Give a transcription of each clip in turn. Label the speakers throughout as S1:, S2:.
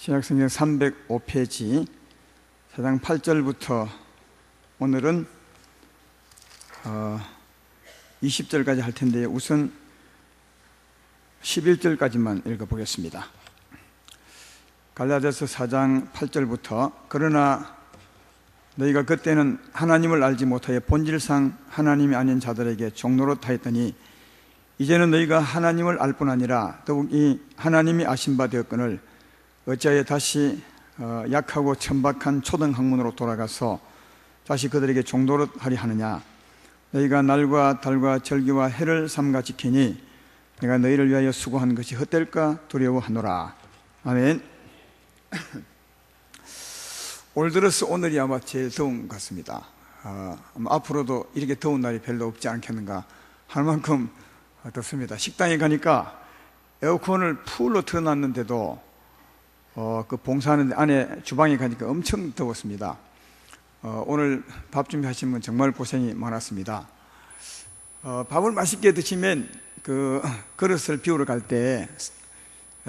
S1: 신약성경 305페이지 4장 8절부터 오늘은 20절까지 할 텐데 우선 11절까지만 읽어보겠습니다. 갈라디아서 4장 8절부터 그러나 너희가 그때는 하나님을 알지 못하여 본질상 하나님이 아닌 자들에게 종노릇하였더니 이제는 너희가 하나님을 알 뿐 아니라 더욱이 하나님이 아신 바 되었거늘 어찌하여 다시 약하고 천박한 초등학문으로 돌아가서 다시 그들에게 종노릇하리 하느냐. 너희가 날과 달과 절기와 해를 삼가 지키니 내가 너희를 위하여 수고한 것이 헛될까 두려워하노라. 아멘. 올 들어서 오늘이 아마 제일 더운 것 같습니다. 아마 앞으로도 이렇게 더운 날이 별로 없지 않겠는가 할 만큼 덥습니다. 식당에 가니까 에어컨을 풀로 틀어놨는데도 그 봉사하는 안에 주방에 가니까 엄청 더웠습니다. 오늘 밥 준비하신 분 정말 고생이 많았습니다. 밥을 맛있게 드시면 그 그릇을 비우러 갈 때,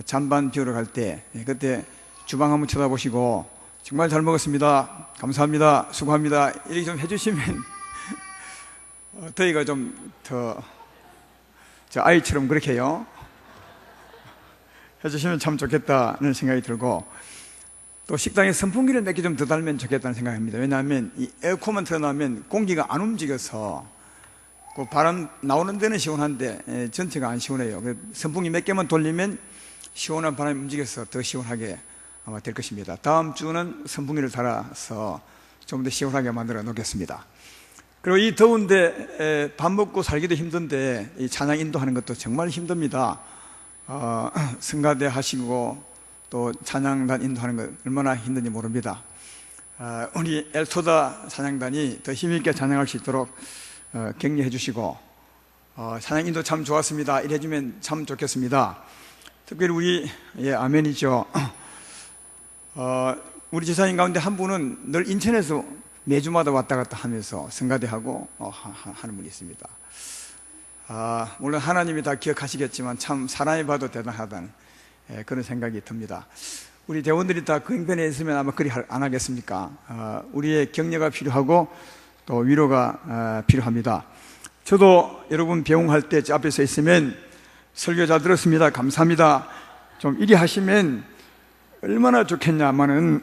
S1: 잔반 비우러 갈 때 그때 주방 한번 쳐다보시고 정말 잘 먹었습니다, 감사합니다, 수고합니다 이렇게 좀 해주시면 더위가 좀 더 저 아이처럼 그렇게요 해주시면 참 좋겠다는 생각이 들고, 또 식당에 선풍기를 몇 개 좀 더 달면 좋겠다는 생각입니다. 왜냐하면 이 에어컨만 틀어놓으면 공기가 안 움직여서 그 바람 나오는 데는 시원한데 전체가 안 시원해요. 선풍기 몇 개만 돌리면 시원한 바람이 움직여서 더 시원하게 아마 될 것입니다. 다음 주는 선풍기를 달아서 좀 더 시원하게 만들어 놓겠습니다. 그리고 이 더운데 밥 먹고 살기도 힘든데 이 찬양 인도하는 것도 정말 힘듭니다. 성가대 하시고 또 찬양단 인도하는 것 얼마나 힘든지 모릅니다. 우리 엘토다 찬양단이 더 힘있게 찬양할 수 있도록 격려해 주시고 찬양 인도 참 좋았습니다 이래 주면 참 좋겠습니다. 특별히 우리 아멘이죠. 우리 지사님 가운데 한 분은 늘 인천에서 매주마다 왔다 갔다 하면서 성가대하고 하는 분이 있습니다. 물론 하나님이 다 기억하시겠지만 참 사람이 봐도 대단하다는 그런 생각이 듭니다. 우리 대원들이 다 그 형편에 있으면 아마 그리 안 하겠습니까? 우리의 격려가 필요하고 또 위로가 필요합니다. 저도 여러분 배웅할 때 저 앞에 서 있으면 설교 잘 들었습니다, 감사합니다 좀 이리 하시면 얼마나 좋겠냐마는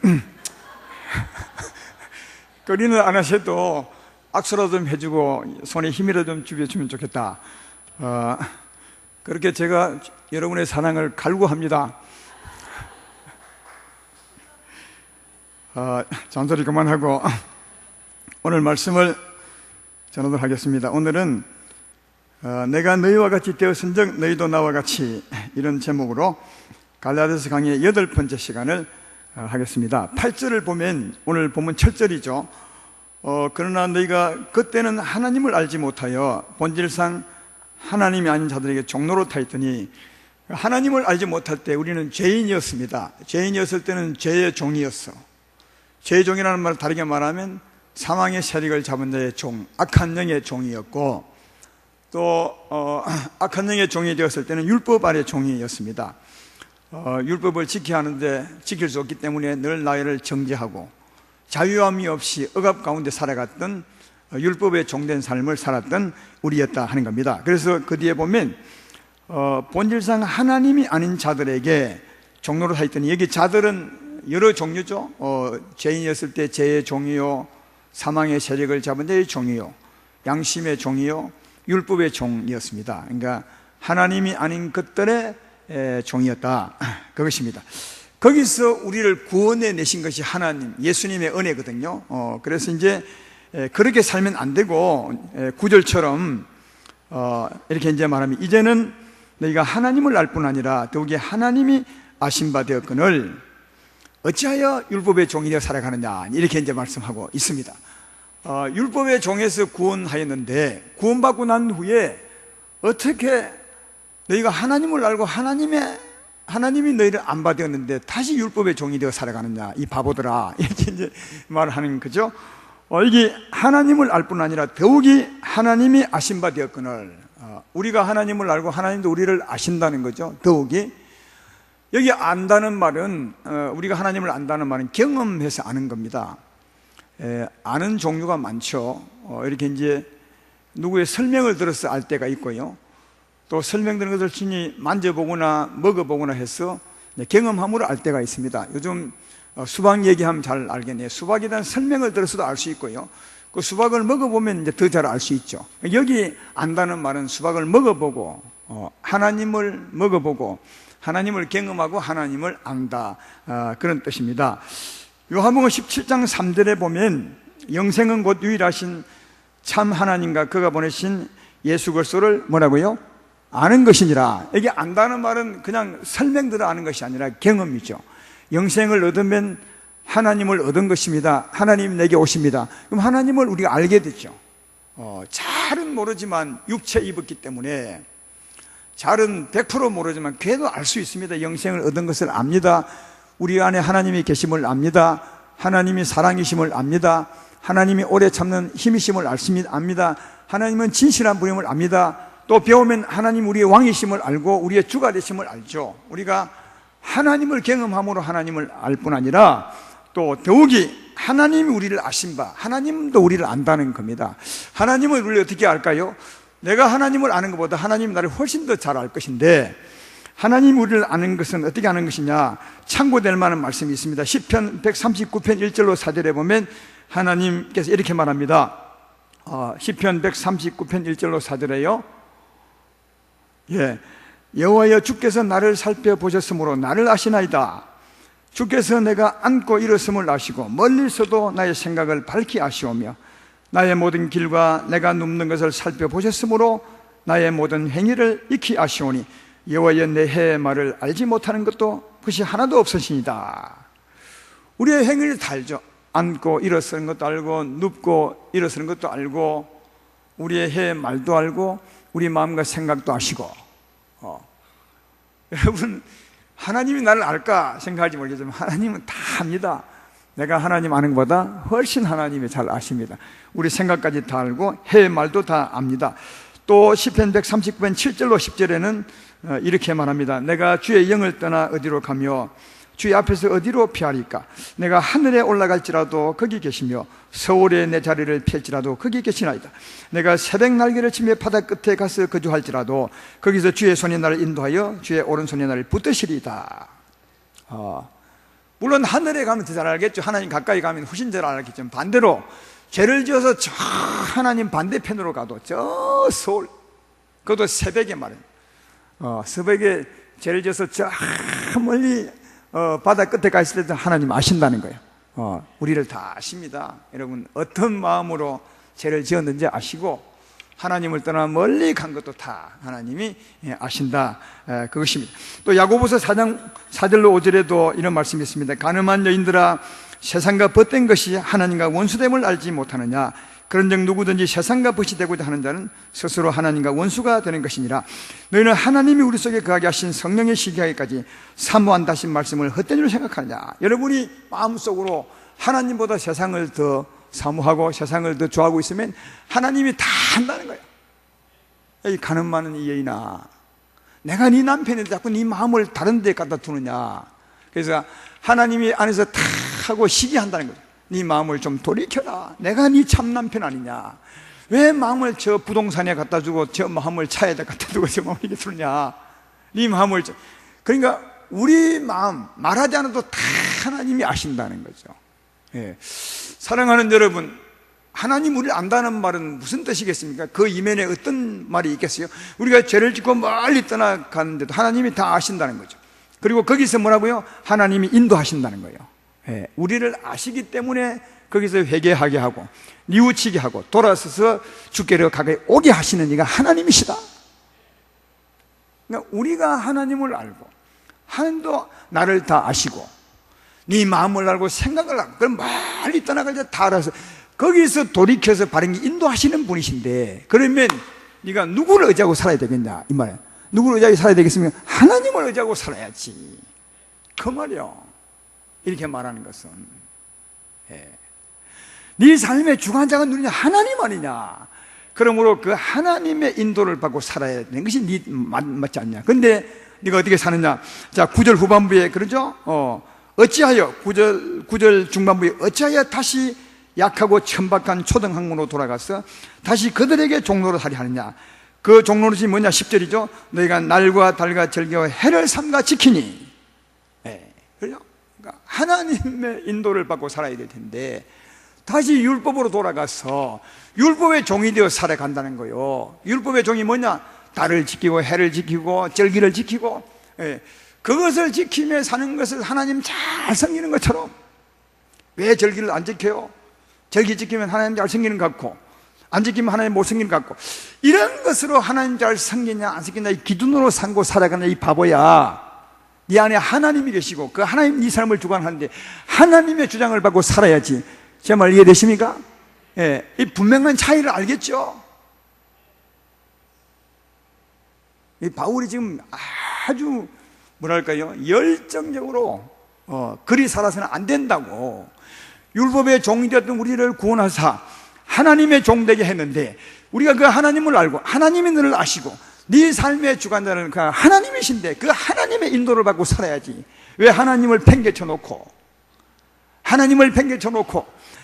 S1: 거리는 안 하셔도 악수라도 좀 해주고 손에 힘이라도 좀 주면 좋겠다. 그렇게 제가 여러분의 사랑을 갈구합니다. 잔소리 그만하고 오늘 말씀을 전하도록 하겠습니다. 오늘은 내가 너희와 같이 되었은즉 너희도 나와 같이, 이런 제목으로 갈라디아서 강의의 8번째 시간을 하겠습니다. 8절을 보면 오늘 본문 7절이죠. 그러나 너희가 그때는 하나님을 알지 못하여 본질상 하나님이 아닌 자들에게 종노릇하였더니, 하나님을 알지 못할 때 우리는 죄인이었습니다. 죄인이었을 때는 죄의 종이었어. 죄의 종이라는 말을 다르게 말하면 사망의 세력을 잡은 자의 종, 악한 영의 종이었고, 또 악한 영의 종이 되었을 때는 율법 아래 종이었습니다. 율법을 지켜야 하는데 지킬 수 없기 때문에 늘 나를 정죄하고 자유함이 없이 억압 가운데 살아갔던 율법에 종된 삶을 살았던 우리였다 하는 겁니다. 그래서 그 뒤에 보면 본질상 하나님이 아닌 자들에게 종노릇하였더니, 여기 자들은 여러 종류죠. 죄인이었을 때 죄의 종이요, 사망의 세력을 잡은 자의 종이요, 양심의 종이요, 율법의 종이었습니다. 그러니까 하나님이 아닌 것들의 종이었다, 그것입니다. 거기서 우리를 구원해 내신 것이 하나님, 예수님의 은혜거든요. 그래서 이제 그렇게 살면 안 되고, 구절처럼 이렇게 이제 말하면 이제는 너희가 하나님을 알 뿐 아니라 더욱이 하나님이 아신 바 되었거늘 어찌하여 율법의 종이 되어 살아가느냐, 이렇게 이제 말씀하고 있습니다. 율법의 종에서 구원하였는데 구원받고 난 후에 어떻게 너희가 하나님을 알고 하나님이 너희를 안 받았는데 다시 율법의 종이 되어 살아가느냐, 이 바보들아, 이렇게 이제 말을 하는 거죠. 이게 하나님을 알 뿐 아니라 더욱이 하나님이 아신 바 되었거늘, 우리가 하나님을 알고 하나님도 우리를 아신다는 거죠. 더욱이 여기 안다는 말은 우리가 하나님을 안다는 말은 경험해서 아는 겁니다. 아는 종류가 많죠. 이렇게 이제 누구의 설명을 들어서 알 때가 있고요, 또 설명되는 것을 친히 만져보거나 먹어보거나 해서 경험함으로 알 때가 있습니다. 요즘 수박 얘기하면 잘 알겠네요. 수박에 대한 설명을 들어서도 알 수 있고요, 그 수박을 먹어보면 이제 더 잘 알 수 있죠. 여기 안다는 말은 수박을 먹어보고 하나님을 먹어보고 하나님을 경험하고 하나님을 안다, 그런 뜻입니다. 요한복음 17장 3절에 보면 영생은 곧 유일하신 참 하나님과 그가 보내신 예수 그리스도를 뭐라고요? 아는 것이니라. 여기 안다는 말은 그냥 설명대로 아는 것이 아니라 경험이죠. 영생을 얻으면 하나님을 얻은 것입니다. 하나님 내게 오십니다. 그럼 하나님을 우리가 알게 됐죠. 잘은 모르지만 육체 입었기 때문에, 잘은 100% 모르지만 그래도 알 수 있습니다. 영생을 얻은 것을 압니다. 우리 안에 하나님이 계심을 압니다. 하나님이 사랑이심을 압니다. 하나님이 오래 참는 힘이심을 압니다. 하나님은 진실한 분임을 압니다. 또 배우면 하나님 우리의 왕이심을 알고 우리의 주가 되심을 알죠. 우리가 하나님을 경험함으로 하나님을 알 뿐 아니라 또 더욱이 하나님이 우리를 아신 바, 하나님도 우리를 안다는 겁니다. 하나님은 우리를 어떻게 알까요? 내가 하나님을 아는 것보다 하나님이 나를 훨씬 더 잘 알 것인데, 하나님 우리를 아는 것은 어떻게 아는 것이냐? 참고될 만한 말씀이 있습니다. 시편 139편 1절로 4절에 보면 하나님께서 이렇게 말합니다. 시편 139편 1절로 4절에요, 여호와여 주께서 나를 살펴보셨으므로 나를 아시나이다. 주께서 내가 앉고 일었음을 아시고 멀리서도 나의 생각을 밝히 아시오며 나의 모든 길과 내가 눕는 것을 살펴보셨으므로 나의 모든 행위를 익히 아시오니 여호와여 내 해의 말을 알지 못하는 것도 그것이 하나도 없으시니다. 우리의 행위를 다 알죠. 앉고 일어서는 것도 알고 눕고 일어서는 것도 알고 우리의 해의 말도 알고 우리 마음과 생각도 아시고. 여러분, 하나님이 나를 알까 생각하지 모르겠지만 하나님은 다 압니다. 내가 하나님 아는 것보다 훨씬 하나님이 잘 아십니다. 우리 생각까지 다 알고 해의 말도 다 압니다. 또 시편 139편 7절로 10절에는 이렇게 말합니다. 내가 주의 영을 떠나 어디로 가며 주의 앞에서 어디로 피하리까? 내가 하늘에 올라갈지라도 거기 계시며 서울에 내 자리를 펼지라도 거기 계시나이다. 내가 새벽 날개를 치며 바다 끝에 가서 거주할지라도 거기서 주의 손이 나를 인도하여 주의 오른손이 나를 붙드시리이다. 물론 하늘에 가면 더 잘 알겠죠. 하나님 가까이 가면 훨씬 잘 알겠지만 반대로 죄를 지어서 저 하나님 반대편으로 가도 저 서울, 그것도 새벽에 말이에요. 새벽에 죄를 지어서 저 멀리 바다 끝에 가 있을 때도 하나님 아신다는 거예요. 우리를 다 아십니다. 여러분, 어떤 마음으로 죄를 지었는지 아시고 하나님을 떠나 멀리 간 것도 다 하나님이 아신다, 그것입니다. 또 야고보서 4장 4절로 5절에도 이런 말씀이 있습니다. 가늠한 여인들아, 세상과 벗된 것이 하나님과 원수됨을 알지 못하느냐? 그런즉 누구든지 세상과 벗이 되고자 하는 자는 스스로 하나님과 원수가 되는 것이니라. 너희는 하나님이 우리 속에 거하게 하신 성령의 시기하기까지 사모한다신 말씀을 헛된 줄 생각하느냐? 여러분이 마음속으로 하나님보다 세상을 더 사모하고 세상을 더 좋아하고 있으면 하나님이 다 한다는 거예요. 이 가늠 많은 이 여인아, 내가 네 남편인데 자꾸 네 마음을 다른 데 갖다 두느냐? 그래서 하나님이 안에서 다 하고 시기한다는 거죠. 네 마음을 좀 돌이켜라. 내가 네 참 남편 아니냐? 왜 마음을 저 부동산에 갖다 주고 저 마음을 차에다 갖다 두고 저 마음을 이렇게 두느냐? 네 마음을 그러니까 우리 마음 말하지 않아도 다 하나님이 아신다는 거죠. 사랑하는 여러분, 하나님 우리를 안다는 말은 무슨 뜻이겠습니까? 그 이면에 어떤 말이 있겠어요? 우리가 죄를 짓고 멀리 떠나가는데도 하나님이 다 아신다는 거죠. 그리고 거기서 뭐라고요? 하나님이 인도하신다는 거예요. 우리를 아시기 때문에 거기서 회개하게 하고 뉘우치게 하고 돌아서서 주께로 가까이 오게 하시는 이가 하나님이시다. 그러니까 우리가 하나님을 알고 하나님도 나를 다 아시고 네 마음을 알고 생각을 알고 그럼 멀리 떠나갈 때 다 알아서 거기서 돌이켜서 바른 게 인도하시는 분이신데, 그러면 네가 누구를 의지하고 살아야 되겠냐 이 말이야. 누구를 의지하고 살아야 되겠으면 하나님을 의지하고 살아야지, 그 말이요. 이렇게 말하는 것은 네 삶의 주관자가 누구냐? 하나님 아니냐? 그러므로 그 하나님의 인도를 받고 살아야 되는 것이 네 맞지 않냐? 근데 네가 어떻게 사느냐. 자, 9절 후반부에 그러죠. 어찌하여 9절 중반부에 어찌하여 다시 약하고 천박한 초등학문으로 돌아가서 다시 그들에게 종로를 하려 하느냐. 그 종로릇이 뭐냐. 10절이죠. 너희가 날과 달과 절기와 해를 삼가 지키니. 그렇죠? 그러니까 하나님의 인도를 받고 살아야 될 텐데 다시 율법으로 돌아가서 율법의 종이 되어 살아간다는 거예요. 율법의 종이 뭐냐. 달을 지키고 해를 지키고 절기를 지키고, 그것을 지키며 사는 것을 하나님 잘 섬기는 것처럼. 왜 절기를 안 지켜요? 절기 지키면 하나님 잘 섬기는 것 같고, 안 지키면 하나님 못 섬기는 것 같고, 이런 것으로 하나님 잘 섬기냐 안 섬기냐 이 기준으로 삼고 살아가는 이 바보야. 네 안에 하나님이 계시고 그 하나님 네 삶을 주관하는데 하나님의 주장을 받고 살아야지. 제 말 이해되십니까? 이 분명한 차이를 알겠죠? 이 바울이 지금 아주 뭐랄까요, 열정적으로 그리 살아서는 안 된다고. 율법의 종이 되었던 우리를 구원하사 하나님의 종 되게 했는데 우리가 그 하나님을 알고 하나님이 너를 아시고 네 삶의 주관자는 그 하나님이신데 그 하나님의 인도를 받고 살아야지. 왜 하나님을 팽개쳐 놓고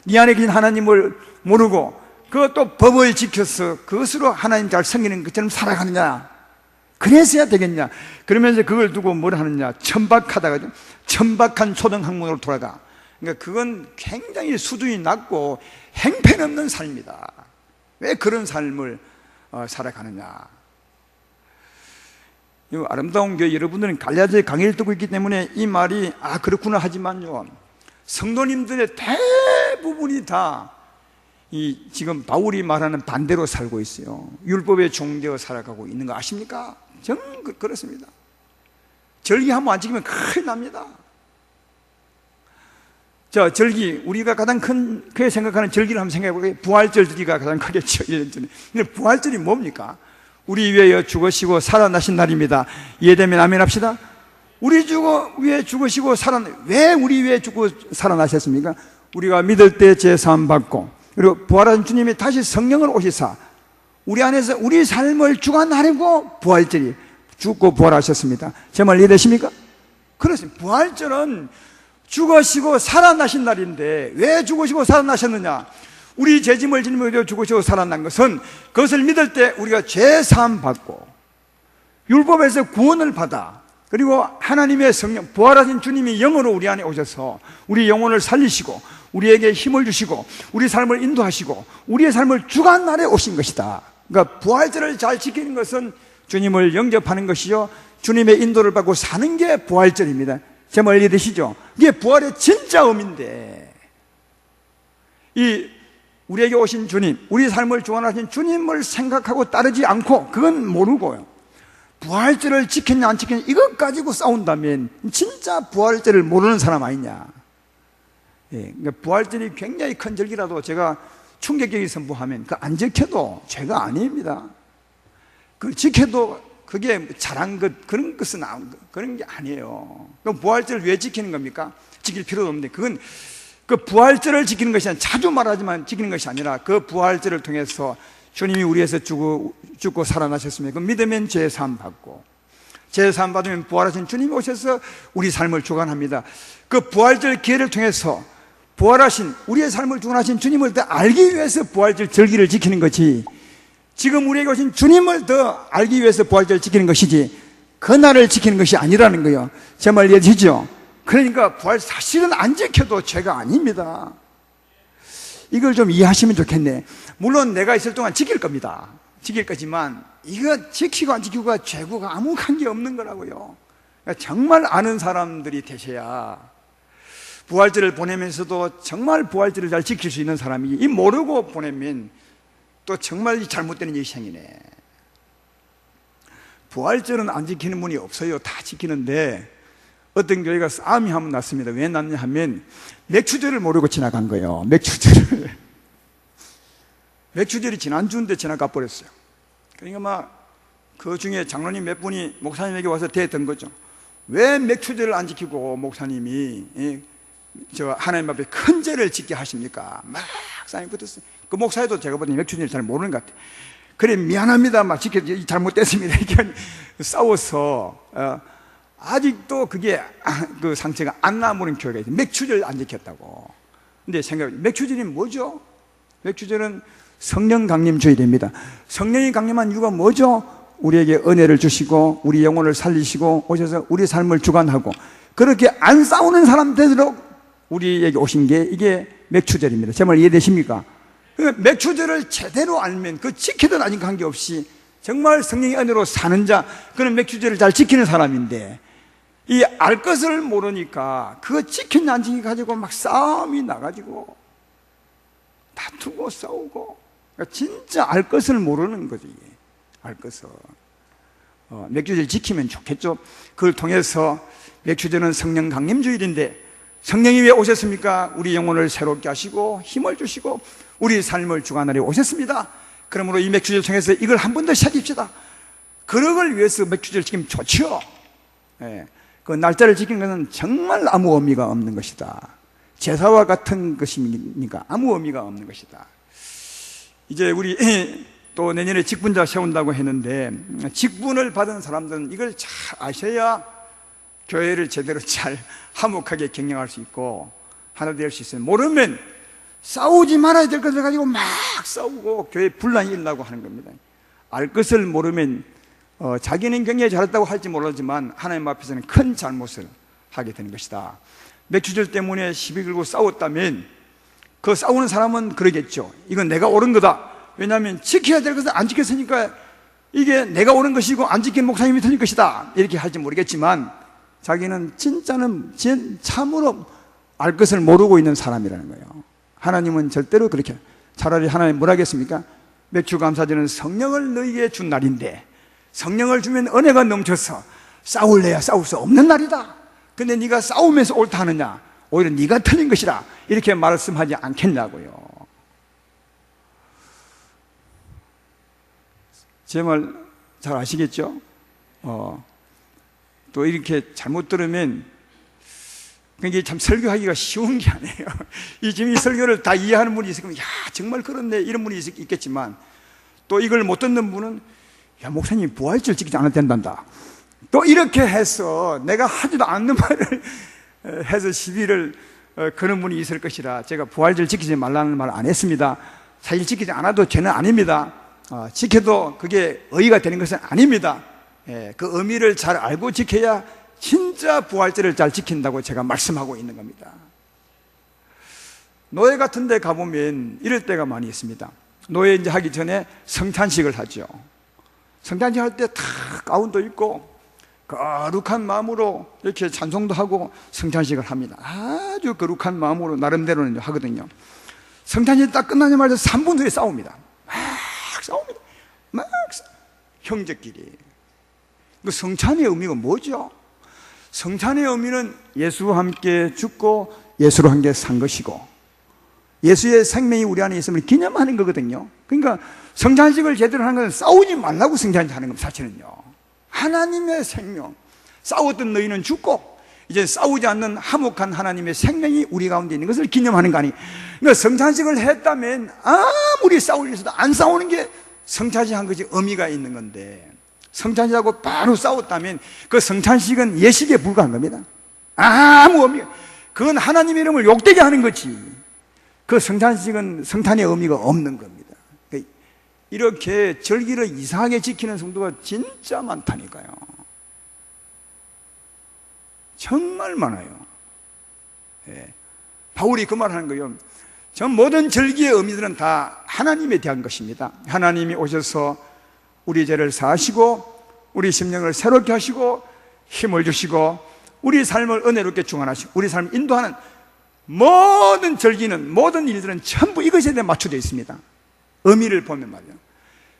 S1: 네 안에 계신 하나님을 모르고 그것도 법을 지켜서 그것으로 하나님 잘 섬기는 것처럼 살아가느냐. 그래서야 되겠냐. 그러면서 그걸 두고 뭘 하느냐. 천박하다가 천박한 초등학문으로 돌아가. 그러니까 그건 굉장히 수준이 낮고 행편없는 삶이다. 왜 그런 삶을 살아가느냐. 이 아름다운 교회 여러분들은 갈라디아서의 강의를 듣고 있기 때문에 이 말이 그렇구나 하지만요, 성도님들의 대부분이 다 지금 바울이 말하는 반대로 살고 있어요. 율법에 종되어 살아가고 있는 거 아십니까? 정 그렇습니다. 절기 한번 안 지키면 큰일 납니다. 자, 절기, 우리가 가장 크게 생각하는 절기를 한번 생각해 볼게요. 부활절 절기가 가장 크겠죠, 1년 전에. 근데 부활절이 뭡니까? 우리 위하여 죽으시고 살아나신 날입니다. 이해되면 아멘 합시다. 우리 위해 죽으시고 왜 우리 위해 죽고 살아나셨습니까? 우리가 믿을 때 제사함 받고, 그리고 부활한 주님이 다시 성령을 오시사 우리 안에서 우리 삶을 주관하려고 부활절이 죽고 부활하셨습니다. 제 말 이해되십니까? 그렇습니다. 부활절은 죽으시고 살아나신 날인데 왜 죽으시고 살아나셨느냐? 우리 죄짐을 짊어져 죽으시고 살아난 것은 그것을 믿을 때 우리가 죄사함 받고 율법에서 구원을 받아, 그리고 하나님의 성령, 부활하신 주님이 영으로 우리 안에 오셔서 우리 영혼을 살리시고 우리에게 힘을 주시고 우리 삶을 인도하시고 우리의 삶을 주관 아래 오신 것이다. 그러니까 부활절을 잘 지키는 것은 주님을 영접하는 것이요, 주님의 인도를 받고 사는 게 부활절입니다. 제 말 이해되시죠? 이게 부활의 진짜 의미인데, 우리에게 오신 주님, 우리 삶을 주관하신 주님을 생각하고 따르지 않고 그건 모르고요, 부활절을 지켰냐 안 지켰냐 이것 가지고 싸운다면 진짜 부활절을 모르는 사람 아니냐. 그러니까 부활절이 굉장히 큰 절기라도 제가 충격적인 선포하면 그 안 지켜도 죄가 아닙니다. 그걸 지켜도 그게 잘한 것, 그런 것은 그런 게 아니에요. 그럼 부활절을 왜 지키는 겁니까? 지킬 필요도 없는데, 그건 그 부활절을 지키는 것이 아니라, 자주 말하지만 지키는 것이 아니라 그 부활절을 통해서 주님이 우리에서 죽고 살아나셨으면 그 믿으면 죄사함 받고, 죄사함 받으면 부활하신 주님이 오셔서 우리 삶을 주관합니다. 그 부활절 기회를 통해서 부활하신, 우리의 삶을 주관하신 주님을 더 알기 위해서 부활절 절기를 지키는 거지, 지금 우리에게 오신 주님을 더 알기 위해서 부활절을 지키는 것이지 그날을 지키는 것이 아니라는 거예요. 제 말 이해되시죠? 그러니까 부활 사실은 안 지켜도 죄가 아닙니다. 이걸 좀 이해하시면 좋겠네. 물론 내가 있을 동안 지킬 겁니다. 지킬 거지만 이거 지키고 안 지키고가 죄고가 아무 관계 없는 거라고요. 그러니까 정말 아는 사람들이 되셔야 부활절을 보내면서도 정말 부활절을 잘 지킬 수 있는 사람이, 이 모르고 보내면 또 정말 잘못되는 일생이네. 부활절은 안 지키는 분이 없어요. 다 지키는데 어떤 교회가 싸움이 한번 났습니다. 왜 났냐 하면 맥주절을 모르고 지나간 거예요. 맥주절이 지난주인데 지나가 버렸어요. 그러니까 막 그 중에 장로님 몇 분이 목사님에게 와서 대했던 거죠. 왜 맥주절을 안 지키고 목사님이 하나님 앞에 큰 죄를 짓게 하십니까? 막 싸움이 붙었어요. 그 목사에도 제가 보니 맥주절을 잘 모르는 것 같아요. 그래 미안합니다 막 지켜 잘못됐습니다 이렇게 싸워서 아직도 그게 그 상처가 안 나무는 교회가 있어요. 맥추절 안 지켰다고. 근데 맥추절이 뭐죠? 맥추절은 성령 강림 주일입니다. 성령이 강림한 이유가 뭐죠? 우리에게 은혜를 주시고 우리 영혼을 살리시고 오셔서 우리 삶을 주관하고, 그렇게 안 싸우는 사람 되도록 우리에게 오신 게 이게 맥추절입니다. 제 말 이해되십니까? 맥추절을 제대로 알면 그 지키든 아닌 관계없이 정말 성령의 은혜로 사는 자, 그는 맥추절을 잘 지키는 사람인데, 이 알 것을 모르니까 그거 지켰냐 안 지키 가지고 막 싸움이 나가지고 다투고 싸우고, 그러니까 진짜 알 것을 모르는 거지. 알 것을 맥추절 지키면 좋겠죠. 그걸 통해서 맥추절은 성령 강림주일인데, 성령이 왜 오셨습니까? 우리 영혼을 새롭게 하시고 힘을 주시고 우리 삶을 주관하려 오셨습니다. 그러므로 이 맥추절 통해서 이걸 한 번 더 새깁시다. 그런 걸 위해서 맥추절 지키면 좋죠. 그 날짜를 지키는 것은 정말 아무 의미가 없는 것이다. 제사와 같은 것이니까 아무 의미가 없는 것이다. 이제 우리 또 내년에 직분자 세운다고 했는데, 직분을 받은 사람들은 이걸 잘 아셔야 교회를 제대로 잘 화목하게 경영할 수 있고 하나 될 수 있어요. 모르면 싸우지 말아야 될 것을 가지고 막 싸우고 교회 분란이 일어나고 하는 겁니다. 알 것을 모르면 자기는 굉장히 잘했다고 할지 모르지만 하나님 앞에서는 큰 잘못을 하게 되는 것이다. 맥추절 때문에 시비 걸고 싸웠다면 그 싸우는 사람은 그러겠죠. 이건 내가 옳은 거다. 왜냐하면 지켜야 될 것을 안 지켰으니까 이게 내가 옳은 것이고 안 지킨 목사님이 틀린 것이다, 이렇게 할지 모르겠지만 자기는 진짜는 참으로 알 것을 모르고 있는 사람이라는 거예요. 하나님은 절대로 그렇게, 차라리 하나님 뭐라 하겠습니까? 맥추감사절은 성령을 너희에게 준 날인데 성령을 주면 은혜가 넘쳐서 싸울래야 싸울 수 없는 날이다. 근데 네가 싸우면서 옳다 하느냐? 오히려 네가 틀린 것이라, 이렇게 말씀하지 않겠냐고요. 제 말 잘 아시겠죠? 또 이렇게 잘못 들으면 그게 참 설교하기가 쉬운 게 아니에요. 지금 이 설교를 다 이해하는 분이 있을 거면, 야 정말 그렇네, 이런 분이 있겠지만, 또 이걸 못 듣는 분은, 야 목사님 부활절 지키지 않아도 된단다, 또 이렇게 해서 내가 하지도 않는 말을 해서 시비를 거는 분이 있을 것이라, 제가 부활절 지키지 말라는 말 안 했습니다. 사실 지키지 않아도 죄는 아닙니다. 지켜도 그게 의의가 되는 것은 아닙니다. 그 의미를 잘 알고 지켜야 진짜 부활절을 잘 지킨다고 제가 말씀하고 있는 겁니다. 노예 같은 데 가보면 이럴 때가 많이 있습니다. 노예 이제 하기 전에 성탄식을 하죠. 성탄식 할 때 다 가운도 입고 거룩한 마음으로 이렇게 찬송도 하고 성탄식을 합니다. 아주 거룩한 마음으로 나름대로는 하거든요. 성탄식 딱 끝나자마자 3분 후에 싸웁니다. 싸웁니다. 막 형제끼리. 그 성찬의 의미가 뭐죠? 성찬의 의미는 예수와 함께 죽고 예수로 함께 산 것이고 예수의 생명이 우리 안에 있음을 기념하는 거거든요. 그러니까 성찬식을 제대로 하는 것은 싸우지 말라고 성찬식 하는 겁니다. 사실은요, 하나님의 생명, 싸웠던 너희는 죽고 이제 싸우지 않는 화목한 하나님의 생명이 우리 가운데 있는 것을 기념하는 거 아니에요. 그러니까 성찬식을 했다면 아무리 싸울 일 있어도 안 싸우는 게 성찬식 한 것이 의미가 있는 건데, 성찬식하고 바로 싸웠다면 그 성찬식은 예식에 불과한 겁니다. 아무 의미가, 그건 하나님의 이름을 욕되게 하는 거지, 그 성찬식은 성탄의 의미가 없는 겁니다. 그러니까 이렇게 절기를 이상하게 지키는 성도가 진짜 많다니까요. 정말 많아요. 바울이 그 말하는 거예요. 전 모든 절기의 의미들은 다 하나님에 대한 것입니다. 하나님이 오셔서 우리 죄를 사하시고 우리 심령을 새롭게 하시고 힘을 주시고 우리 삶을 은혜롭게 중환하시고 우리 삶을 인도하는 모든 절기는, 모든 일들은 전부 이것에 대해 맞춰져 있습니다. 의미를 보면 말이에요.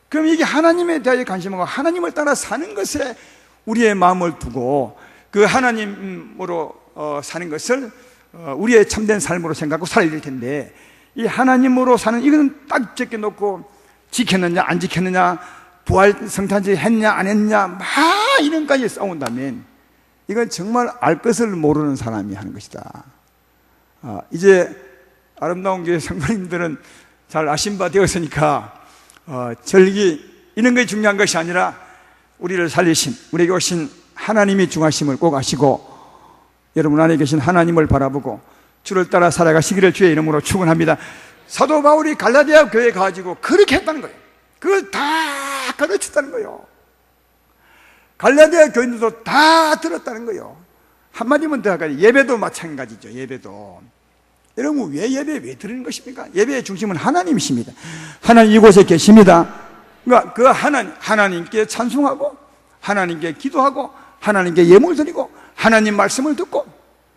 S1: 그럼 이게 하나님에 대하여 관심하고 하나님을 따라 사는 것에 우리의 마음을 두고 그 하나님으로 사는 것을 우리의 참된 삶으로 생각하고 살아야 될 텐데, 이 하나님으로 사는 이거는 딱 제껴놓고 지켰느냐 안 지켰느냐, 부활 성탄절 했냐 안 했냐 막 이런까지 싸운다면 이건 정말 알 것을 모르는 사람이 하는 것이다. 이제 아름다운 교회 성도님들은 잘 아신 바 되었으니까 절기 이런 것이 중요한 것이 아니라 우리를 살리신, 우리에게 오신 하나님이 중하심을 꼭 아시고 여러분 안에 계신 하나님을 바라보고 주를 따라 살아가시기를 주의 이름으로 축원합니다. 사도 바울이 갈라디아 교회에 가지고 그렇게 했다는 거예요. 그걸 다 가르쳤다는 거예요. 갈라디아 교인들도 다 들었다는 거예요. 한마디만 더 할까요? 예배도 마찬가지죠. 예배도. 여러분 왜 예배 왜 드리는 것입니까? 예배의 중심은 하나님이십니다. 하나님 이곳에 계십니다. 그러니까 그 하나님께 찬송하고 하나님께 기도하고 하나님께 예물 드리고 하나님 말씀을 듣고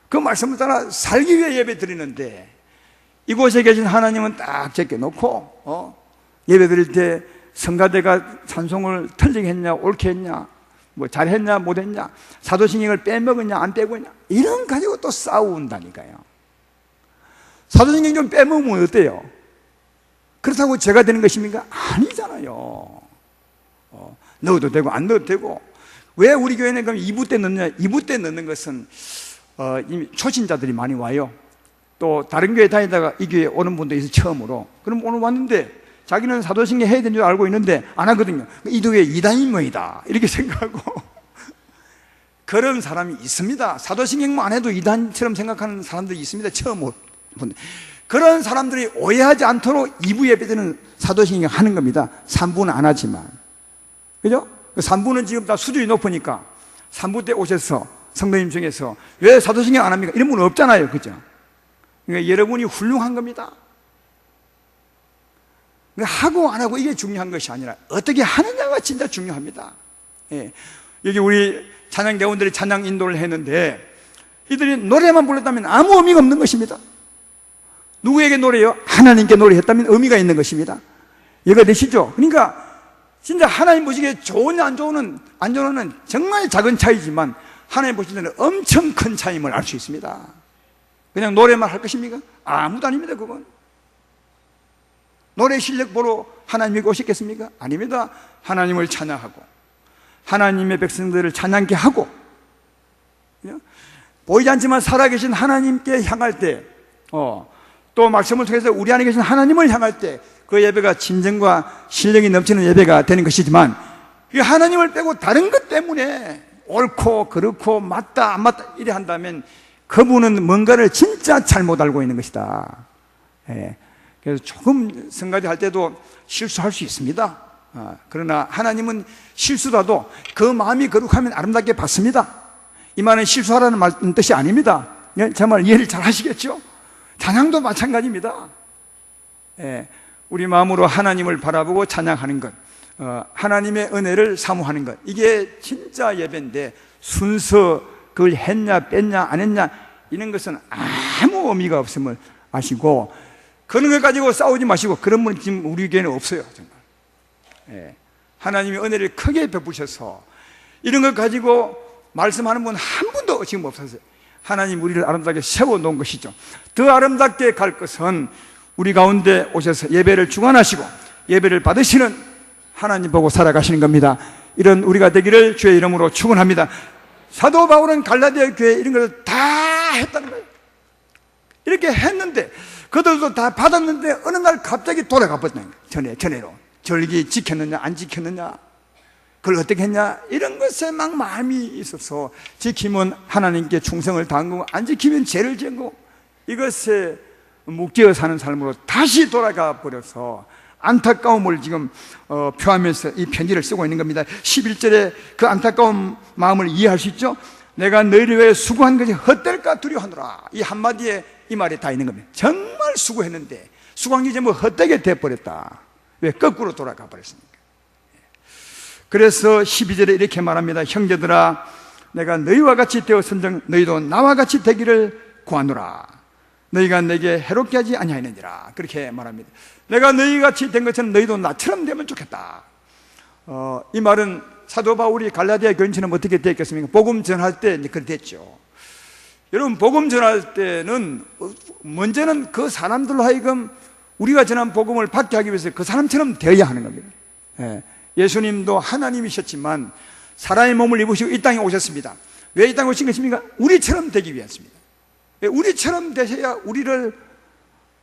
S1: 그 말씀을 따라 살기 위해 예배 드리는데 이곳에 계신 하나님은 딱 제껴놓고 예배 드릴 때 성가대가 찬송을 틀리게 했냐 옳게 했냐 뭐 잘했냐 못했냐 사도신경을 빼먹었냐 안 빼고 있냐 이런 가지고 또 싸운다니까요. 사도신경 좀 빼먹으면 어때요? 그렇다고 제가 되는 것입니까? 아니잖아요. 넣어도 되고 안 넣어도 되고. 왜 우리 교회는 그럼 2부 때 넣느냐? 2부 때 넣는 것은 이미 초신자들이 많이 와요. 또 다른 교회 다니다가 이 교회에 오는 분도 있어요. 처음으로. 그럼 오늘 왔는데 자기는 사도신경 해야 되는 줄 알고 있는데 안 하거든요. 이 교회 이단인모이다 이렇게 생각하고 그런 사람이 있습니다. 사도신경만 안 해도 이단처럼 생각하는 사람들이 있습니다. 처음 온 분. 그런 사람들이 오해하지 않도록 2부 예배 때는 사도신경 하는 겁니다. 3부는 안 하지만. 그죠? 3부는 지금 다 수준이 높으니까 3부 때 오셔서 성도님 중에서 왜 사도신경 안 합니까? 이런 분은 없잖아요. 그죠? 그러니까 여러분이 훌륭한 겁니다. 그러니까 하고 안 하고 이게 중요한 것이 아니라 어떻게 하느냐가 진짜 중요합니다. 예. 여기 우리 찬양대원들이 찬양 인도를 했는데 이들이 노래만 불렀다면 아무 의미가 없는 것입니다. 누구에게 노래요? 하나님께 노래했다면 의미가 있는 것입니다. 이해가 되시죠? 그러니까 진짜 하나님 보시기에 좋으냐 안 좋으냐는 정말 작은 차이지만 하나님 보실 때는 엄청 큰 차이임을 알 수 있습니다. 그냥 노래만 할 것입니까? 아무도 아닙니다. 그건 노래 실력 보러 하나님이 오셨겠습니까? 아닙니다. 하나님을 찬양하고 하나님의 백성들을 찬양케 하고 보이지 않지만 살아계신 하나님께 향할 때 또 말씀을 통해서 우리 안에 계신 하나님을 향할 때 그 예배가 진정과 신령이 넘치는 예배가 되는 것이지만 이 하나님을 빼고 다른 것 때문에 옳고 그렇고 맞다 안 맞다 이래 한다면 그분은 뭔가를 진짜 잘못 알고 있는 것이다. 예. 그래서 조금 성가대 할 때도 실수할 수 있습니다. 그러나 하나님은 실수라도 그 마음이 거룩하면 아름답게 받습니다. 이 말은 실수하라는 뜻이 아닙니다. 제 말 이해를 잘 하시겠죠? 찬양도 마찬가지입니다. 예. 우리 마음으로 하나님을 바라보고 찬양하는 것, 하나님의 은혜를 사모하는 것, 이게 진짜 예배인데 순서 그걸 했냐 뺐냐 안 했냐 이런 것은 아무 의미가 없음을 아시고 그런 것 가지고 싸우지 마시고 그런 분 지금 우리 교회는 없어요. 정말. 예. 하나님의 은혜를 크게 베푸셔서 이런 것 가지고 말씀하는 분 한 분도 지금 없었어요. 하나님 우리를 아름답게 세워놓은 것이죠. 더 아름답게 갈 것은 우리 가운데 오셔서 예배를 주관하시고 예배를 받으시는 하나님 보고 살아가시는 겁니다. 이런 우리가 되기를 주의 이름으로 축원합니다. 사도 바울은 갈라디아 교회 이런 것을 다 했다는 거예요. 이렇게 했는데 그들도 다 받았는데 어느 날 갑자기 돌아가 버렸다는 거예요. 전에로 절기 지켰느냐 안 지켰느냐 그걸 어떻게 했냐 이런 것에 막 마음이 있어서 지키면 하나님께 충성을 다한 거고 안 지키면 죄를 지은 거고 이것에 묵지어 사는 삶으로 다시 돌아가 버려서 안타까움을 지금 표하면서 이 편지를 쓰고 있는 겁니다. 11절에 그 안타까운 마음을 이해할 수 있죠? 내가 너희를 위해 수고한 것이 헛될까 두려워하노라. 이 한마디에 이 말이 다 있는 겁니다. 정말 수고했는데 수고한 게 전부 헛되게 돼버렸다. 왜? 거꾸로 돌아가 버렸습니까? 그래서 12절에 이렇게 말합니다. 형제들아 내가 너희와 같이 되었은즉 너희도 나와 같이 되기를 구하노라. 너희가 내게 해롭게 하지 아니하느니라. 그렇게 말합니다. 내가 너희같이 된 것처럼 너희도 나처럼 되면 좋겠다. 이 말은 사도 바울이 갈라디아 교인처럼 어떻게 됐겠습니까? 복음 전할 때 이제 그렇게 됐죠. 여러분 복음 전할 때는 먼저는 그 사람들로 하여금 우리가 전한 복음을 받게 하기 위해서 그 사람처럼 되어야 하는 겁니다. 예수님도 하나님이셨지만 사람의 몸을 입으시고 이 땅에 오셨습니다. 왜 이 땅에 오신 것입니까? 우리처럼 되기 위해서입니다. 우리처럼 되셔야 우리를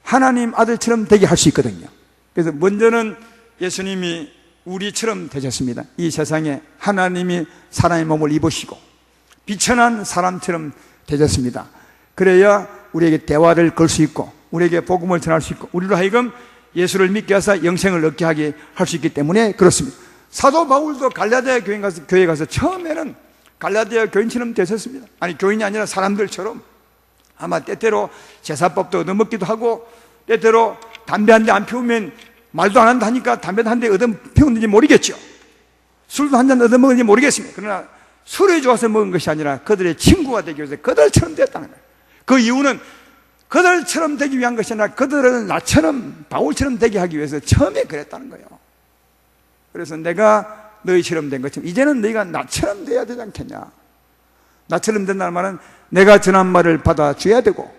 S1: 하나님 아들처럼 되게 할 수 있거든요. 그래서 먼저는 예수님이 우리처럼 되셨습니다. 이 세상에 하나님이 사람의 몸을 입으시고 비천한 사람처럼 되셨습니다. 그래야 우리에게 대화를 걸 수 있고 우리에게 복음을 전할 수 있고 우리로 하여금 예수를 믿게 하사 영생을 얻게 하게 할 수 있기 때문에 그렇습니다. 사도 바울도 갈라디아 교회에 가서 처음에는 갈라디아 교인처럼 되셨습니다. 아니 교인이 아니라 사람들처럼 아마 때때로 제사법도 얻어먹기도 하고 때때로 담배 한 대 안 피우면 말도 안 한다 하니까 담배도 한 대 얻어피웠는지 모르겠죠. 술도 한 잔 얻어먹었는지 모르겠습니다. 그러나 술이 좋아서 먹은 것이 아니라 그들의 친구가 되기 위해서 그들처럼 됐다는 거예요. 그 이유는 그들처럼 되기 위한 것이 아니라 그들을 나처럼 바울처럼 되게 하기 위해서 처음에 그랬다는 거예요. 그래서 내가 너희처럼 된 것처럼 이제는 너희가 나처럼 돼야 되지 않겠냐. 나처럼 된다는 말은 내가 전한 말을 받아줘야 되고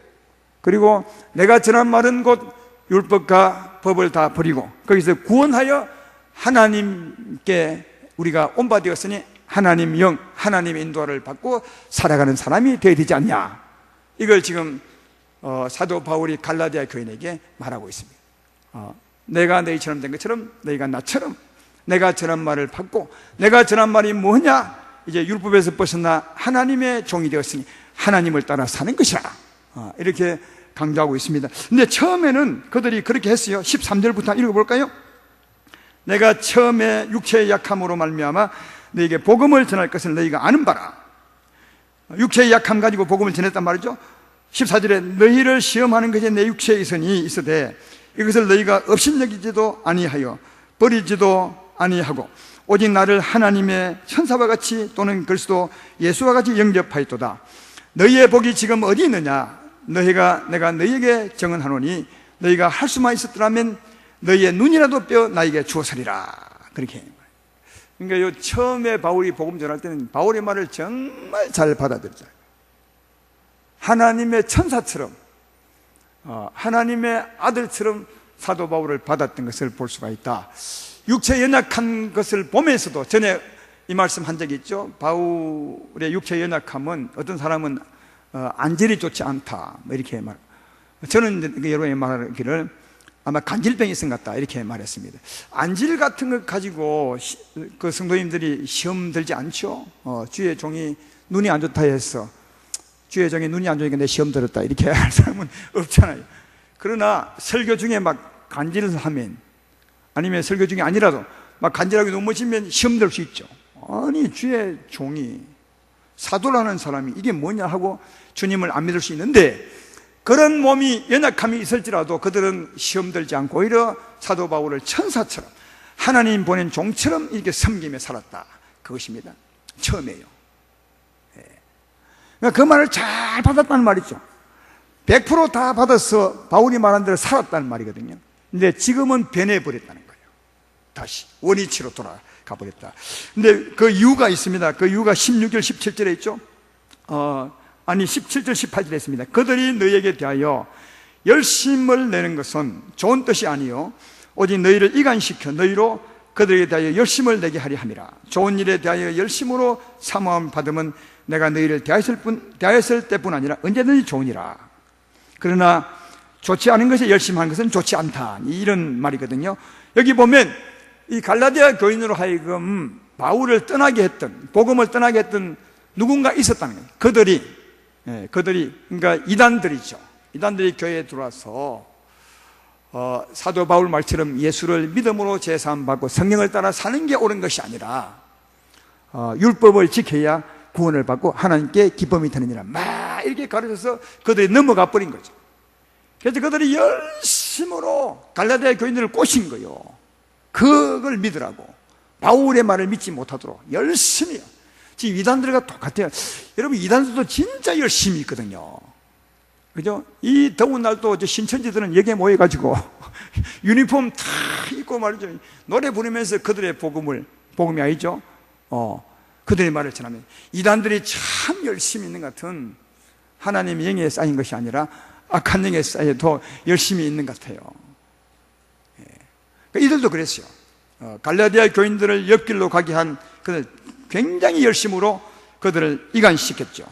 S1: 그리고 내가 전한 말은 곧 율법과 법을 다 버리고 거기서 구원하여 하나님께 우리가 온바되었으니 하나님 영, 하나님의 인도를 받고 살아가는 사람이 되어야 되지 않냐. 이걸 지금 사도 바울이 갈라디아 교인에게 말하고 있습니다. 내가 너희처럼 된 것처럼 너희가 나처럼 내가 전한 말을 받고 내가 전한 말이 뭐냐? 이제 율법에서 벗어나 하나님의 종이 되었으니 하나님을 따라 사는 것이라. 이렇게 강조하고 있습니다. 근데 처음에는 그들이 그렇게 했어요. 13절부터 읽어볼까요? 내가 처음에 육체의 약함으로 말미암아 너희에게 복음을 전할 것을 너희가 아는 바라. 육체의 약함 가지고 복음을 전했단 말이죠. 14절에 너희를 시험하는 것이 내 육체에 있으되 이것을 너희가 업신여기지도 아니하여 버리지도 아니하고 오직 나를 하나님의 천사와 같이 또는 그리스도 예수와 같이 영접하였도다. 너희의 복이 지금 어디 있느냐? 내가 너희에게 정언하노니 너희가 할 수만 있었더라면 너희의 눈이라도 뼈 나에게 주었으리라. 그렇게. 그러니까 요 처음에 바울이 복음 전할 때는 바울의 말을 정말 잘 받아들였어요. 하나님의 천사처럼 하나님의 아들처럼 사도 바울을 받았던 것을 볼 수가 있다. 육체 연약한 것을 보면서도 전에 이 말씀 한 적이 있죠. 바울의 육체 연약함은 어떤 사람은 안질이 좋지 않다 이렇게 말. 저는 여러분이 말하기를 아마 간질병이 있은 것 같다 이렇게 말했습니다. 안질 같은 것 가지고 그 성도님들이 시험 들지 않죠. 주의 종이 눈이 안 좋다 해서 주의 종이 눈이 안 좋으니까 내 시험 들었다 이렇게 할 사람은 없잖아요. 그러나 설교 중에 막 간질을 하면 아니면 설교 중에 아니라도 막 간질하게 넘어지면 시험 들 수 있죠. 아니 주의 종이 사도라는 사람이 이게 뭐냐 하고 주님을 안 믿을 수 있는데 그런 몸이 연약함이 있을지라도 그들은 시험 들지 않고 오히려 사도 바울을 천사처럼 하나님 보낸 종처럼 이렇게 섬기며 살았다. 그것입니다. 처음에요. 그 말을 잘 받았다는 말이죠. 100% 다 받아서 바울이 말한 대로 살았다는 말이거든요. 근데 지금은 변해버렸다는 거예요. 다시 원위치로 돌아가 버렸다. 근데 그 이유가 있습니다. 그 이유가 16절 17절에 있죠. 17절 18절에 있습니다. 그들이 너희에게 대하여 열심을 내는 것은 좋은 뜻이 아니요 오직 너희를 이간시켜 너희로 그들에게 대하여 열심을 내게 하려 함이라. 좋은 일에 대하여 열심으로 사모함 받으면 내가 너희를 대하였을 때뿐 아니라 언제든지 좋으니라. 그러나 좋지 않은 것에 열심하는 것은 좋지 않다. 이런 말이거든요. 여기 보면 이 갈라디아 교인으로 하여금 바울을 떠나게 했던, 복음을 떠나게 했던 누군가 있었다는 거예요. 그들이 그러니까 이단들이죠. 이단들이 교회에 들어와서 사도 바울 말처럼 예수를 믿음으로 제사함 받고 성령을 따라 사는 게 옳은 것이 아니라 율법을 지켜야 구원을 받고 하나님께 기쁨이 되느니라 막 이렇게 가르쳐서 그들이 넘어가 버린 거죠. 그래서 그들이 열심으로 갈라디아 교인들을 꼬신 거예요. 그걸 믿으라고. 바울의 말을 믿지 못하도록 열심히요. 지금 이단들과 똑같아요. 여러분 이단들도 진짜 열심히 있거든요. 그죠? 이 더운 날도 신천지들은 여기에 모여가지고 유니폼 다 입고 말이죠. 노래 부르면서 그들의 복음이 아니죠. 그들의 말을 전하면 이단들이 참 열심히 있는 것 같은 하나님의 영에 쌓인 것이 아니라 악한 영에 쌓여도 열심히 있는 것 같아요. 이들도 그랬어요. 갈라디아 교인들을 옆길로 가게 한 그들 굉장히 열심으로 그들을 이간시켰죠.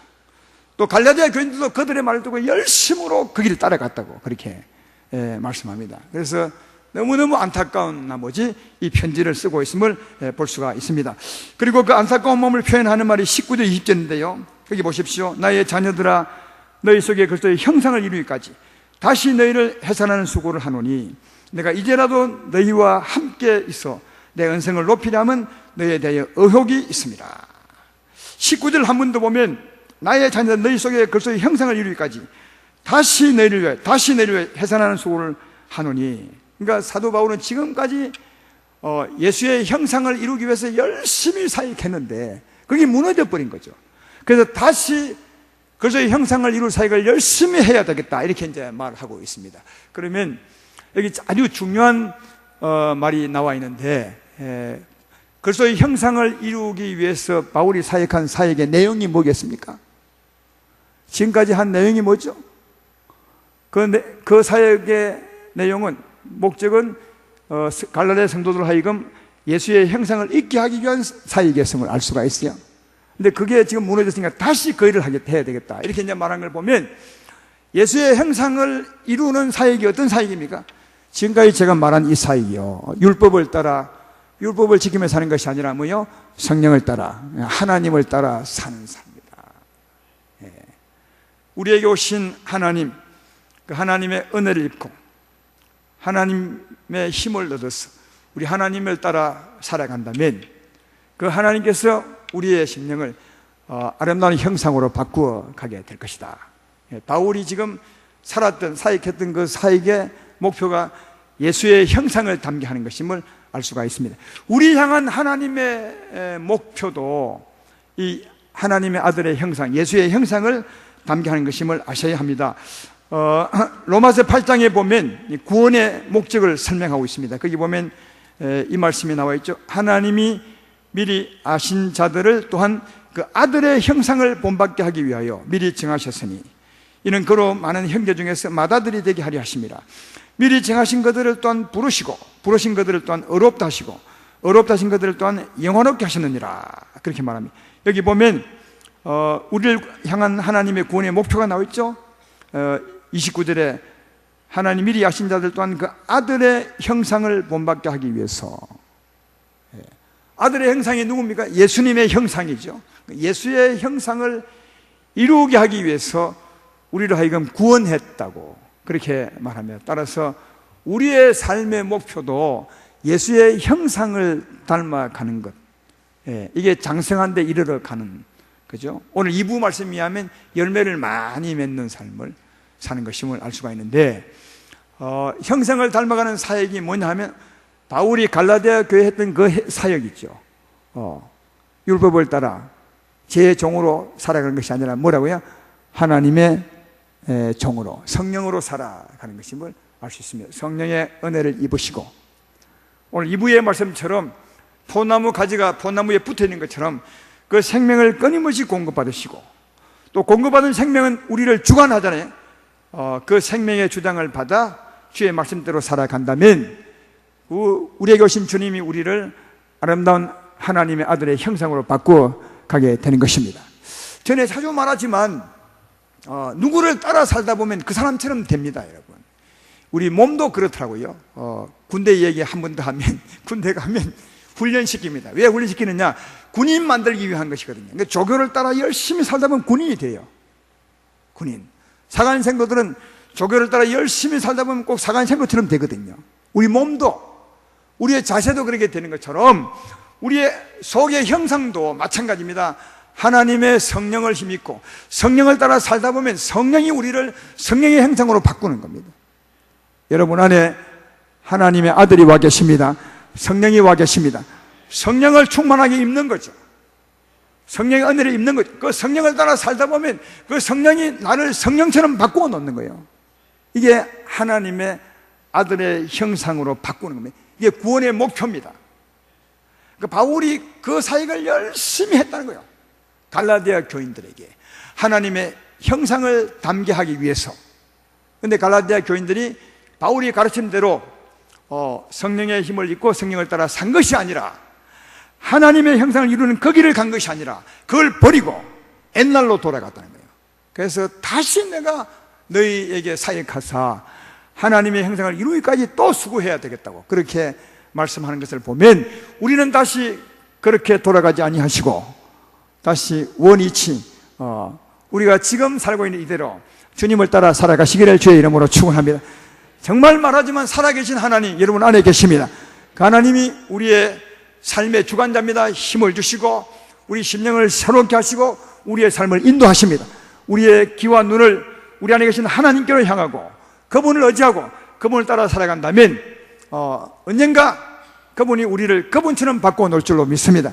S1: 또 갈라디아 교인들도 그들의 말을 듣고 열심으로 그 길을 따라갔다고 그렇게 말씀합니다. 그래서 너무너무 안타까운 나머지 이 편지를 쓰고 있음을 볼 수가 있습니다. 그리고 그 안타까운 마음을 표현하는 말이 19절 20절인데요 여기 보십시오. 나의 자녀들아 너희 속에 그리스도의 형상을 이루기까지 다시 너희를 해산하는 수고를 하노니 내가 이제라도 너희와 함께 있어 내 은성을 높이려면 너희에 대하여 의혹이 있습니다. 19절 한 번 더 보면 나의 자녀들 너희 속에 그리스도의 형상을 이루기까지 다시 너희를 위해 해산하는 수고를 하노니, 그러니까 사도 바울은 지금까지 예수의 형상을 이루기 위해서 열심히 사역했는데 그게 무너져 버린 거죠. 그래서 다시 그리스도의 형상을 이룰 사역을 열심히 해야 되겠다 이렇게 이제 말하고 있습니다. 그러면 여기 아주 중요한 말이 나와 있는데 그리스도의 형상을 이루기 위해서 바울이 사역한 사역의 내용이 뭐겠습니까? 지금까지 한 내용이 뭐죠? 그 사역의 내용은 목적은 갈라디아 성도들 하여금 예수의 형상을 잊게 하기 위한 사역의 성을 알 수가 있어요. 근데 그게 지금 무너졌으니까 다시 그 일을 해야 되겠다 이렇게 이제 말한 걸 보면 예수의 형상을 이루는 사역이 어떤 사역입니까? 지금까지 제가 말한 이 사역이요, 율법을 따라 율법을 지키며 사는 것이 아니라 뭐요? 성령을 따라 하나님을 따라 사는 삶이다. 우리에게 오신 하나님, 그 하나님의 은혜를 입고 하나님의 힘을 얻어서 우리 하나님을 따라 살아간다면 그 하나님께서 우리의 심령을 아름다운 형상으로 바꾸어 가게 될 것이다. 바울이 지금 살았던 사역했던 그 사역의 목표가 예수의 형상을 담게 하는 것임을 알 수가 있습니다. 우리 향한 하나님의 목표도 이 하나님의 아들의 형상, 예수의 형상을 담게 하는 것임을 아셔야 합니다. 로마서 8장에 보면 구원의 목적을 설명하고 있습니다. 거기 보면 이 말씀이 나와 있죠. 하나님이 미리 아신 자들을 또한 그 아들의 형상을 본받게 하기 위하여 미리 정하셨으니 이는 그로 많은 형제 중에서 맏아들이 되게 하려 하심이라. 미리 정하신 것들을 또한 부르시고 부르신 것들을 또한 어렵다 하시고 어렵다 하신 것들을 또한 영원롭게 하셨느니라 그렇게 말합니다. 여기 보면 우리를 향한 하나님의 구원의 목표가 나와 있죠. 29절에 하나님 미리 아신 자들 또한 그 아들의 형상을 본받게 하기 위해서. 아들의 형상이 누굽니까? 예수님의 형상이죠. 예수의 형상을 이루게 하기 위해서 우리를 하여금 구원했다고 그렇게 말하며, 따라서 우리의 삶의 목표도 예수의 형상을 닮아가는 것, 이게 장성한 데 이르러 가는 거죠. 오늘 2부 말씀에 의하면 열매를 많이 맺는 삶을 사는 것임을 알 수가 있는데, 형상을 닮아가는 사역이 뭐냐 하면 바울이 갈라디아 교회에 했던 그 사역이죠. 율법을 따라 제 종으로 살아가는 것이 아니라 뭐라고요? 하나님의 종으로, 성령으로 살아가는 것임을 알 수 있습니다. 성령의 은혜를 입으시고, 오늘 2부의 말씀처럼 포나무 가지가 포나무에 붙어 있는 것처럼 그 생명을 끊임없이 공급받으시고, 또 공급받은 생명은 우리를 주관하잖아요. 그 생명의 주장을 받아 주의 말씀대로 살아간다면 우리에게 오신 주님이 우리를 아름다운 하나님의 아들의 형상으로 바꾸어 가게 되는 것입니다. 전에 자주 말하지만 누구를 따라 살다 보면 그 사람처럼 됩니다, 여러분. 우리 몸도 그렇더라고요. 군대 얘기 한 번 더 하면 군대 가면 훈련시킵니다. 왜 훈련시키느냐? 군인 만들기 위한 것이거든요. 그러니까 조교를 따라 열심히 살다 보면 군인이 돼요. 군인. 사관생도들은 조교를 따라 열심히 살다 보면 꼭 사관생도처럼 되거든요. 우리 몸도, 우리의 자세도 그렇게 되는 것처럼 우리의 속의 형상도 마찬가지입니다. 하나님의 성령을 힘입고 성령을 따라 살다 보면 성령이 우리를 성령의 형상으로 바꾸는 겁니다. 여러분 안에 하나님의 아들이 와 계십니다. 성령이 와 계십니다. 성령을 충만하게 입는 거죠. 성령의 은혜를 입는 거죠. 그 성령을 따라 살다 보면 그 성령이 나를 성령처럼 바꾸어 놓는 거예요. 이게 하나님의 아들의 형상으로 바꾸는 겁니다. 이게 구원의 목표입니다. 그러니까 바울이 그 사역을 열심히 했다는 거예요. 갈라디아 교인들에게 하나님의 형상을 담게 하기 위해서. 그런데 갈라디아 교인들이 바울이 가르친 대로 성령의 힘을 입고 성령을 따라 산 것이 아니라, 하나님의 형상을 이루는 그 길을 간 것이 아니라 그걸 버리고 옛날로 돌아갔다는 거예요. 그래서 다시 내가 너희에게 사역하사 하나님의 형상을 이루기까지 또 수고해야 되겠다고 그렇게 말씀하는 것을 보면 우리는 다시 그렇게 돌아가지 아니하시고 다시 원위치 우리가 지금 살고 있는 이대로 주님을 따라 살아가시기를 주의 이름으로 축원합니다. 정말 말하지만 살아계신 하나님 여러분 안에 계십니다. 그 하나님이 우리의 삶의 주관자입니다. 힘을 주시고 우리 심령을 새롭게 하시고 우리의 삶을 인도하십니다. 우리의 귀와 눈을 우리 안에 계신 하나님께로 향하고 그분을 의지하고 그분을 따라 살아간다면 언젠가 그분이 우리를 그분처럼 바꿔놓을 줄로 믿습니다.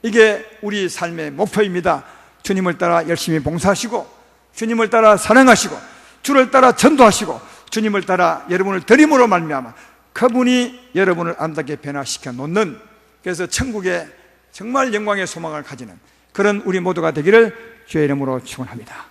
S1: 이게 우리 삶의 목표입니다. 주님을 따라 열심히 봉사하시고 주님을 따라 사랑하시고 주를 따라 전도하시고 주님을 따라 여러분을 드림으로 말미암아 그분이 여러분을 아름답게 변화시켜 놓는, 그래서 천국에 정말 영광의 소망을 가지는 그런 우리 모두가 되기를 주의 이름으로 축원합니다.